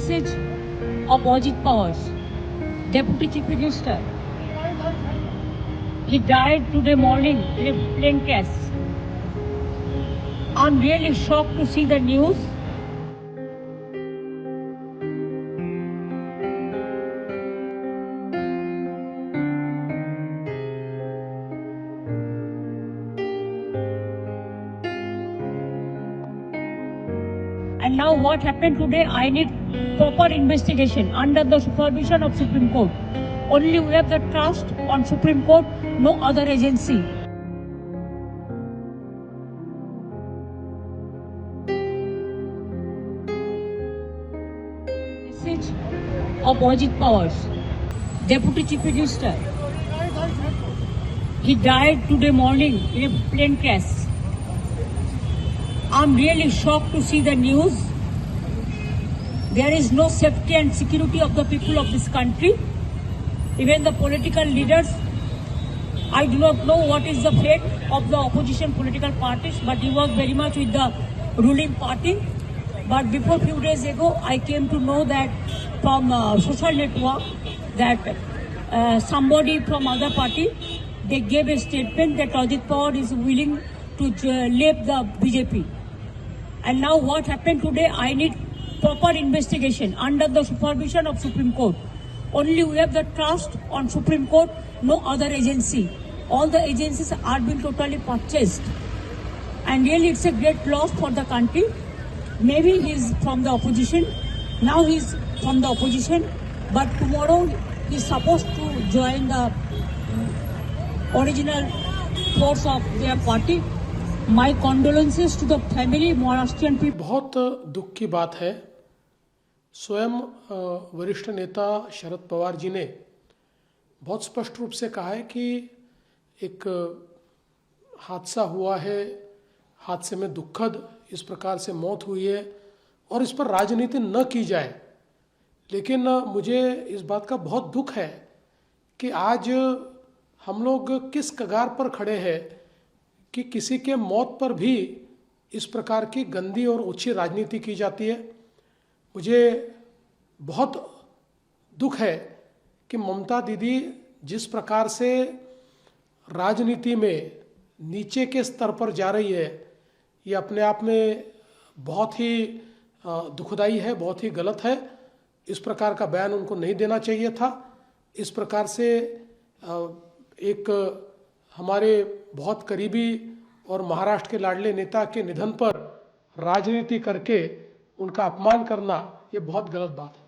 message of Ajit Pawar, Deputy Chief Minister. He died today morning in a plane crash. I'm really shocked to see the news. And now what happened today, I need proper investigation under the supervision of Supreme Court. Only we have the trust on Supreme Court, no other agency. Message of Ajit Pawar, Deputy Chief Minister. He died today morning in a plane crash. I'm really shocked to see the news. There is no safety and security of the people of this country. Even the political leaders, I do not know what is the fate of the opposition political parties, but he was very much with the ruling party. But before few days ago, I came to know that from social network that somebody from other party, they gave a statement that Ajit Pawar is willing to leave the BJP. And now what happened today, I need proper investigation under the supervision of Supreme Court. Only we have the trust on Supreme Court, no other agency. All the agencies are being totally purchased. And really it's a great loss for the country. Maybe he's from the opposition, now he's from the opposition, but tomorrow he's supposed to join the original force of their party. My condolences to the family, Maharashtrian people. बहुत दुख की बात है। स्वयं वरिष्ठ नेता शरद पवार जी ने बहुत स्पष्ट रूप से कहा है कि एक हादसा हुआ है, हादसे में दुखद इस प्रकार से मौत हुई है और इस पर राजनीति न की जाए। लेकिन मुझे इस बात का बहुत दुख है कि आज हम लोग किस कगार पर खड़े हैं कि किसी के मौत पर भी इस प्रकार की गंदी और ओछी राजनीति की जाती है। मुझे बहुत दुख है कि ममता दीदी जिस प्रकार से राजनीति में नीचे के स्तर पर जा रही है, ये अपने आप में बहुत ही दुखदाई है, बहुत ही गलत है। इस प्रकार का बयान उनको नहीं देना चाहिए था। इस प्रकार से एक हमारे बहुत करीबी और महाराष्ट्र के लाडले नेता के निधन पर राजनीति करके उनका अपमान करना, ये बहुत गलत बात है।